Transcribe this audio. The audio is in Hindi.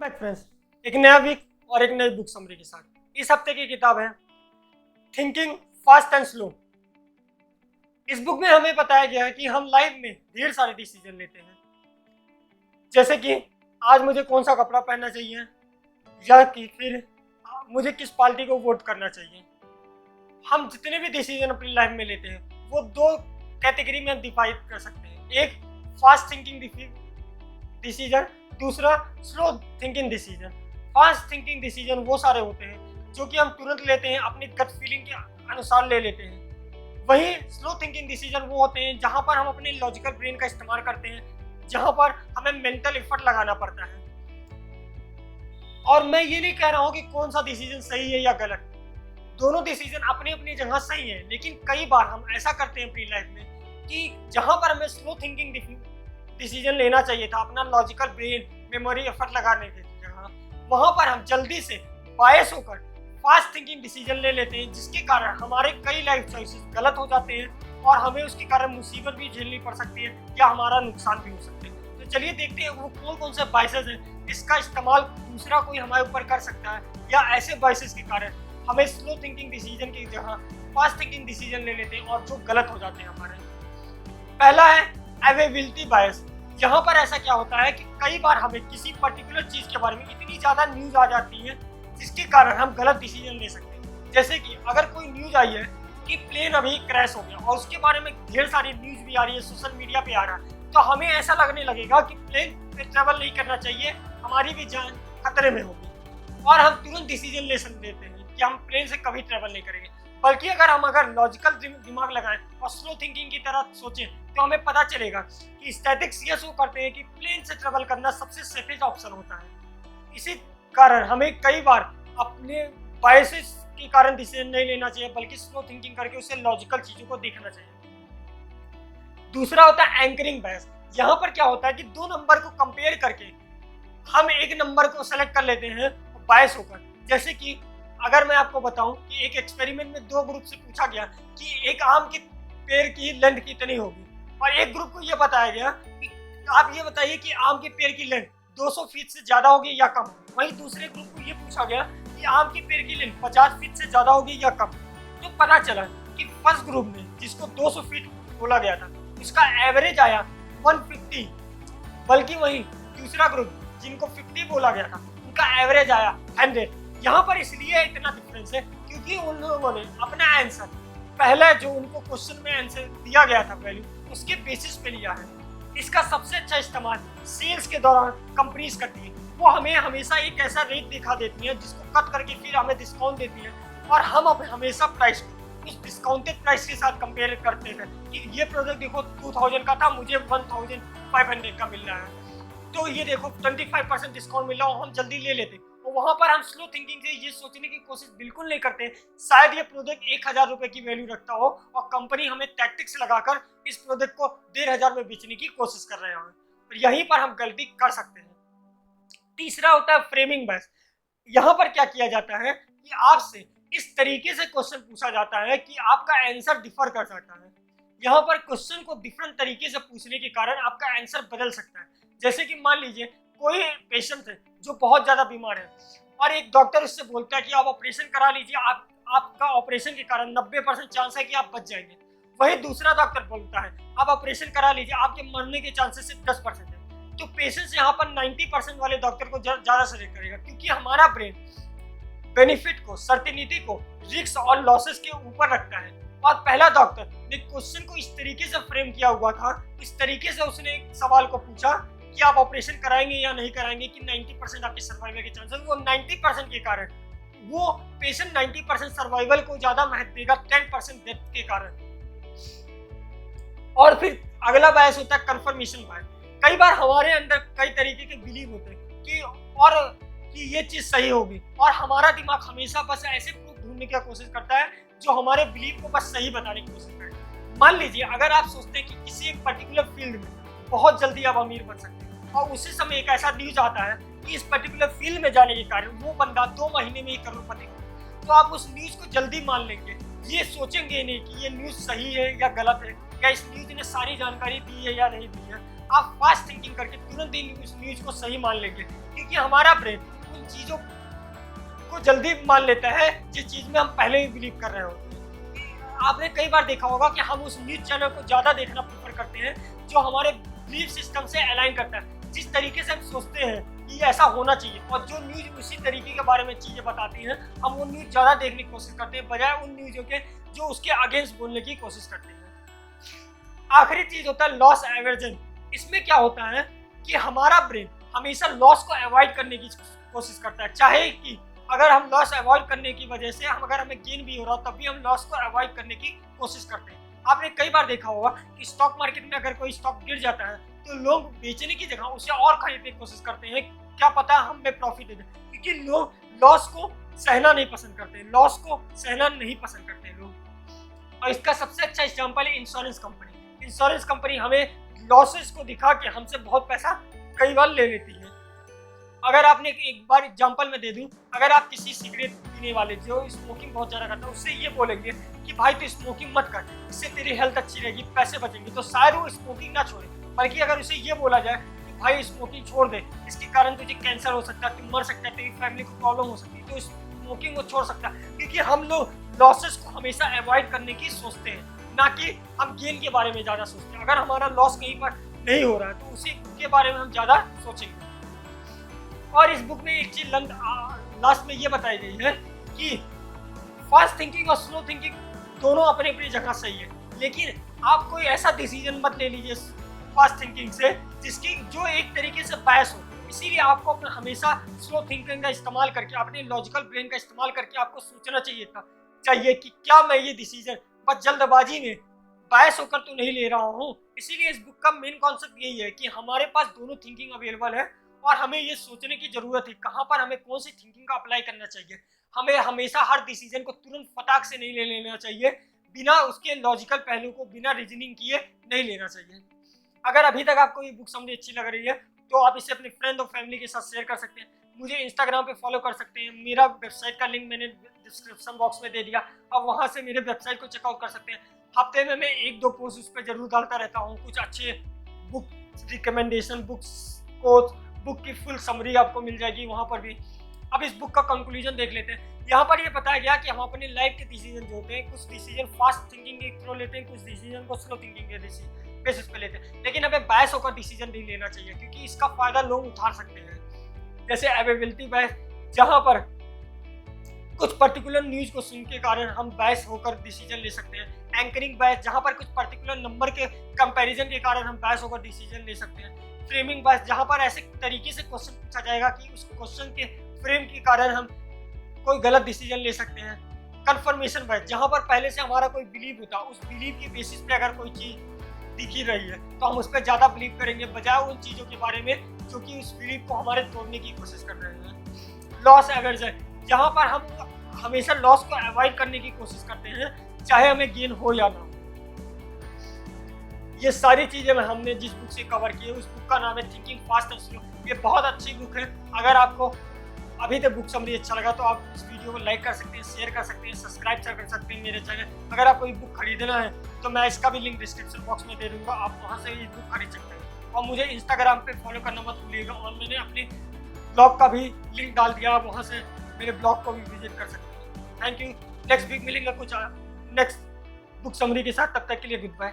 बैक फ्रेंड्स, एक नया वीक और एक नई बुक समरी के साथ। इस हफ्ते की किताब है थिंकिंग फास्ट एंड स्लो। इस बुक में हमें बताया गया है कि हम लाइफ में ढेर सारे डिसीजन लेते हैं, जैसे कि आज मुझे कौन सा कपड़ा पहनना चाहिए या कि फिर मुझे किस पार्टी को वोट करना चाहिए। हम जितने भी डिसीजन अपनी लाइफ में लेते हैं वो दो कैटेगरी में हम डिवाइड कर सकते हैं। एक फास्ट थिंकिंग डिसीजन, दूसरा slow thinking decision. Fast thinking decision वो सारे होते हैं जो कि हम तुरंत लेते हैं, अपनी गट फीलिंग के अनुसार ले लेते हैं। वहीं स्लो थिंकिंग डिसीजन वो होते हैं जहां पर हम अपने लॉजिकल ब्रेन का इस्तेमाल करते हैं, जहां पर हमें मेंटल एफर्ट लगाना पड़ता है। और मैं ये नहीं कह रहा हूँ कि कौन सा डिसीजन सही है या गलत, दोनों डिसीजन अपनी अपनी जगह सही है, लेकिन कई बार हम ऐसा करते हैं अपनी लाइफ में कि जहां पर हमें स्लो थिंकिंग डिसीजन लेना चाहिए था, अपना लॉजिकल ब्रेन मेमोरी एफर्ट लगाने की जगह, वहां पर हम जल्दी से बायस होकर फास्ट थिंकिंग डिसीजन ले लेते हैं, जिसके कारण हमारे कई लाइफ चॉइसेस गलत हो जाते हैं और हमें उसके कारण मुसीबत भी झेलनी पड़ सकती है या हमारा नुकसान भी हो सकता है। तो चलिए देखते हैं वो कौन कौन से बायसेस हैं इसका इस्तेमाल दूसरा कोई हमारे ऊपर कर सकता है, या ऐसे बायसेस के कारण हमें स्लो थिंकिंग डिसीजन की जगह फास्ट थिंकिंग डिसीजन ले लेते हैं और जो गलत हो जाते हैं हमारे। पहला है अवेलेबिलिटी बायस। यहाँ पर ऐसा क्या होता है कि कई बार हमें किसी पर्टिकुलर चीज के बारे में इतनी ज्यादा न्यूज आ जाती है जिसके कारण हम गलत डिसीजन ले सकते हैं। जैसे कि अगर कोई न्यूज आई है कि प्लेन अभी क्रैश हो गया और उसके बारे में ढेर सारी न्यूज भी आ रही है, सोशल मीडिया पे आ रहा है, तो हमें ऐसा लगने लगेगा कि प्लेन पे ट्रेवल नहीं करना चाहिए, हमारी भी जान खतरे में होगी और हम तुरंत डिसीजन ले लेते हैं कि हम प्लेन से कभी ट्रेवल नहीं करेंगे। बल्कि अगर लॉजिकल दिमाग लगाएं और स्लो थिंकिंग की तरह सोचें तो हमें पता चलेगा कि स्टैटिक्स ये शो करते हैं कि प्लेन से ट्रेवल करना सबसे सेफेस्ट ऑप्शन होता है। इसी कारण हमें कई बार अपने बायसेस के कारण डिसीजन नहीं लेना चाहिए, बल्कि स्लो थिंकिंग करके उसे लॉजिकल चीजों को देखना चाहिए। दूसरा होता है एंकरिंग बायस। यहाँ पर क्या होता है कि दो नंबर को कंपेयर करके हम एक नंबर को सेलेक्ट कर लेते हैं बायस होकर। जैसे कि अगर मैं आपको बताऊं कि एक एक्सपेरिमेंट में दो ग्रुप से पूछा गया कि एक आम के पेड़ की लेंथ कितनी होगी, और एक ग्रुप को यह बताया गया कि आप ये बताइए कि आम के पेड़ की लेंथ 200 फीट से ज्यादा होगी या कम। वहीं दूसरे ग्रुप को ये पूछा गया कि आम के पेड़ की लेंथ 50 फीट से ज्यादा होगी या कम। तो पता चला कि फर्स्ट ग्रुप में जिसको 200 फीट बोला गया था उसका एवरेज आया 150, बल्कि वहीं दूसरा ग्रुप जिनको 50 बोला गया था उनका एवरेज आया 100। यहाँ पर इसलिए इतना डिफरेंस है क्योंकि उन लोगों ने अपना आंसर पहले जो उनको क्वेश्चन में आंसर दिया गया था वैल्यू, उसके बेसिस पे लिया है। इसका सबसे अच्छा इस्तेमाल सेल्स के दौरान कंपनीज करती है। वो हमें हमेशा एक ऐसा रेट दिखा देती है जिसको कट करके फिर हमें डिस्काउंट देती है, और हम हमेशा प्राइस को उस डिस्काउंटेड प्राइस के साथ कंपेयर करते हैं कि ये प्रोडक्ट देखो 2000 का था, मुझे 1500 का मिल रहा है, तो ये देखो 25% डिस्काउंट मिल रहा है, हम जल्दी ले लेते। तो वहां पर हम स्लो थिंकिंग से ये सोचने की कोशिश बिल्कुल नहीं करते शायद ये प्रोडक्ट 1000 रुपए की वैल्यू रखता हो और कंपनी हमें टैक्टिक्स लगाकर इस प्रोडक्ट को 1500 में बेचने की कोशिश कर रहे हैं, और यहीं पर हम गलती कर सकते हैं। तीसरा होता है फ्रेमिंग बायस। यहाँ पर क्या किया जाता है कि आपसे इस तरीके से क्वेश्चन पूछा जाता है कि आपका आंसर डिफर कर सकता है। यहाँ पर क्वेश्चन को डिफरेंट तरीके से पूछने के कारण आपका आंसर बदल सकता है। जैसे कि मान लीजिए कोई पेशेंट है जो बहुत ज्यादा बीमार है और एक डॉक्टर उससे बोलता है कि आप ऑपरेशन करा लीजिए, आपका ऑपरेशन के कारण 90% चांस है कि आप बच जाएंगे। वही दूसरा डॉक्टर बोलता है आप ऑपरेशन करा लीजिए, आपके मरने के चांसेस सिर्फ 10% है। तो पेशेंट यहाँ पर 90% वाले डॉक्टर को ज्यादा सजेस्ट करेगा, क्योंकि हमारा ब्रेन बेनिफिट को, सर्टेनिटी को, रिस्क और लॉसेस के ऊपर रखता है। और पहला डॉक्टर ने क्वेश्चन को इस तरीके से फ्रेम किया हुआ था, इस तरीके से उसने एक सवाल को पूछा कि आप ऑपरेशन कराएंगे या नहीं कराएंगे, कि 90% आपके सर्वाइवल के चांसेस, वो 90% के कारण वो पेशेंट 90% सर्वाइवल को ज्यादा महत्व देगा 10% डेथ के कारण। और फिर अगला बायस होता है कंफर्मेशन बायस। कई बार हमारे अंदर कई तरीके के बिलीव होते हैं कि ये चीज सही होगी, और हमारा दिमाग हमेशा बस ऐसे प्रूफ ढूंढने की कोशिश करता है जो हमारे बिलीव को बस सही बताने की कोशिश करता है। मान लीजिए अगर आप सोचते हैं कि किसी एक पर्टिकुलर फील्ड में बहुत जल्दी आप अमीर बन सकते हैं, और उसी समय एक ऐसा न्यूज आता है कि इस पर्टिकुलर फील्ड में जाने के कारण वो बंदा 2 महीने में ही करोड़पति हो, तो आप उस न्यूज को जल्दी मान लेंगे, ये सोचेंगे नहीं कि ये न्यूज सही है या गलत है, क्या इस न्यूज ने सारी जानकारी दी है या नहीं दी है। आप फास्ट थिंकिंग करके तुरंत ही उस न्यूज को सही मान लेंगे, क्योंकि हमारा ब्रेन उन चीज़ों को जल्दी मान लेता है जिस चीज़ में हम पहले ही बिलीव कर रहे हो। आपने कई बार देखा होगा कि हम उस न्यूज चैनल को ज़्यादा देखना प्रेफर करते हैं जो हमारे बिलीफ सिस्टम से अलाइन करता है। जिस तरीके से हम सोचते हैं कि ऐसा होना चाहिए और जो न्यूज उसी तरीके के बारे में चीज़ें बताती हैं, हम वो न्यूज ज़्यादा देखने की कोशिश करते हैं बजाय उन न्यूज़ों के जो उसके अगेंस्ट बोलने की कोशिश करते हैं। आखिरी चीज़ होता है लॉस एवर्जन। इसमें क्या होता है कि हमारा ब्रेन हमेशा लॉस को अवॉइड करने की कोशिश करता है, चाहे कि अगर हम लॉस अवॉइड करने की वजह से अगर हमें गेन भी हो रहा हो तब भी हम लॉस को अवॉइड करने की कोशिश करते हैं। आपने कई बार देखा होगा कि स्टॉक मार्केट में अगर कोई स्टॉक गिर जाता है तो लोग बेचने की जगह उसे और खरीदने की कोशिश करते हैं, क्या पता हमें प्रॉफिट दे दे, क्योंकि लोग लॉस को सहना नहीं पसंद करते, लॉस को सहना नहीं पसंद करते लोग। और इसका सबसे अच्छा एग्जाम्पल है इंश्योरेंस कंपनी। इंश्योरेंस कंपनी हमें लॉसेस को दिखा के हमसे बहुत पैसा कई बार ले लेती है। अगर आपने एक बार एग्जांपल में दे दूं, अगर आप किसी सिगरेट पीने वाले जो स्मोकिंग बहुत ज़्यादा करता है उससे ये बोलेंगे कि भाई तू स्मोकिंग मत कर, इससे तेरी हेल्थ अच्छी रहेगी, पैसे बचेंगे, तो शायद वो स्मोकिंग ना छोड़े। बल्कि अगर उसे ये बोला जाए कि भाई स्मोकिंग छोड़ दे, इसके कारण तुझे कैंसर हो सकता है, तू मर सकता है, तेरी फैमिली को प्रॉब्लम हो सकती है, तो स्मोकिंग को छोड़ सकता है। क्योंकि हम लोग लॉसेस को हमेशा अवॉइड करने की सोचते हैं, ना कि हम गेन के बारे में ज़्यादा सोचते हैं। अगर हमारा लॉस कहीं पर नहीं हो रहा है तो उसी के बारे में हम ज़्यादा सोचेंगे। और इस बुक में एक चीज लास्ट में ये बताई गई है कि फास्ट थिंकिंग और स्लो थिंकिंग दोनों अपनी अपनी जगह सही है, लेकिन आप कोई ऐसा डिसीजन मत ले लीजिए फास्ट थिंकिंग से जिसकी जो एक तरीके से बायस हो। इसीलिए आपको अपना हमेशा स्लो थिंकिंग का इस्तेमाल करके, अपने लॉजिकल ब्रेन का इस्तेमाल करके आपको सोचना चाहिए कि क्या मैं ये डिसीजन बस जल्दबाजी में बायस होकर तो नहीं ले रहा हूँ। इसीलिए इस बुक का मेन कॉन्सेप्ट यही है कि हमारे पास दोनों थिंकिंग अवेलेबल है और हमें ये सोचने की जरूरत है कहाँ पर हमें कौन सी थिंकिंग का अप्लाई करना चाहिए। हमें हमेशा हर डिसीजन को तुरंत फटाक से नहीं ले लेना चाहिए, बिना उसके लॉजिकल पहलू को बिना रीजनिंग किए नहीं लेना चाहिए। अगर अभी तक आपको ये बुक समझ अच्छी लग रही है तो आप इसे अपने फ्रेंड और फैमिली के साथ शेयर कर सकते हैं। मुझे इंस्टाग्राम पे फॉलो कर सकते हैं, मेरा वेबसाइट का लिंक मैंने डिस्क्रिप्शन बॉक्स में दे दिया, आप वहाँ से मेरे वेबसाइट को चेकआउट कर सकते हैं। हफ्ते में मैं 1-2 पोस्ट उस पर जरूर डालता रहता हूँ, कुछ अच्छे बुक रिकमेंडेशन, बुक की फुल समरी आपको मिल जाएगी वहाँ पर भी। अब इस बुक का कंक्लूजन देख लेते हैं। यहाँ पर ये बताया गया कि हम अपने लाइफ के डिसीजन जो होते हैं, कुछ डिसीजन फास्ट थिंकिंग के थ्रू लेते हैं, कुछ डिसीजन को स्लो थिंकिंग के बेसिस पे लेते हैं, लेकिन हमें बायस होकर डिसीजन नहीं लेना चाहिए क्योंकि इसका फायदा लोग उठा सकते हैं। जैसे अवेलेबिलिटी बायस, जहाँ पर कुछ पर्टिकुलर न्यूज को सुन के कारण हम बायस होकर डिसीजन ले सकते हैं। एंकरिंग बायस, जहाँ पर कुछ पर्टिकुलर नंबर के कंपैरिजन के कारण हम बायस होकर डिसीजन ले सकते हैं। फ्रेमिंग बायस, जहाँ पर ऐसे तरीके से क्वेश्चन पूछा जाएगा कि उस क्वेश्चन के फ्रेम के कारण हम कोई गलत डिसीजन ले सकते हैं। कंफर्मेशन बायस, जहाँ पर पहले से हमारा कोई बिलीव होता है, उस बिलीव के बेसिस पे अगर कोई चीज़ दिखी रही है तो हम उस पर ज़्यादा बिलीव करेंगे बजाय उन चीज़ों के बारे में जो कि उस बिलीव को हमारे तोड़ने की कोशिश कर रहे हैं। लॉस एवर्जन, जहाँ पर हम हमेशा लॉस को अवॉइड करने की कोशिश करते हैं चाहे हमें गेन हो या ना हो। ये सारी चीज़ें हमने जिस बुक से कवर की है उस बुक का नाम है थिंकिंग फास्ट एंड स्लो। ये बहुत अच्छी बुक है। अगर आपको अभी तक बुक समरी अच्छा लगा तो आप इस वीडियो को लाइक कर सकते हैं, शेयर कर सकते हैं, सब्सक्राइब कर सकते हैं मेरे चैनल। अगर आपको ये बुक खरीदना है तो मैं इसका भी लिंक डिस्क्रिप्शन बॉक्स में दे दूंगा, आप वहाँ से ये बुक खरीद सकते हैं। और मुझे इंस्टाग्राम पे फॉलो करना मत भूलिएगा, और मैंने अपने ब्लॉग का भी लिंक डाल दिया, आप वहाँ से मेरे ब्लॉग को भी विजिट कर सकते हैं। Thank you. नेक्स्ट वीक मिलेंगे कुछ नेक्स्ट बुक समरी के साथ, तब तक के लिए गुड बाय।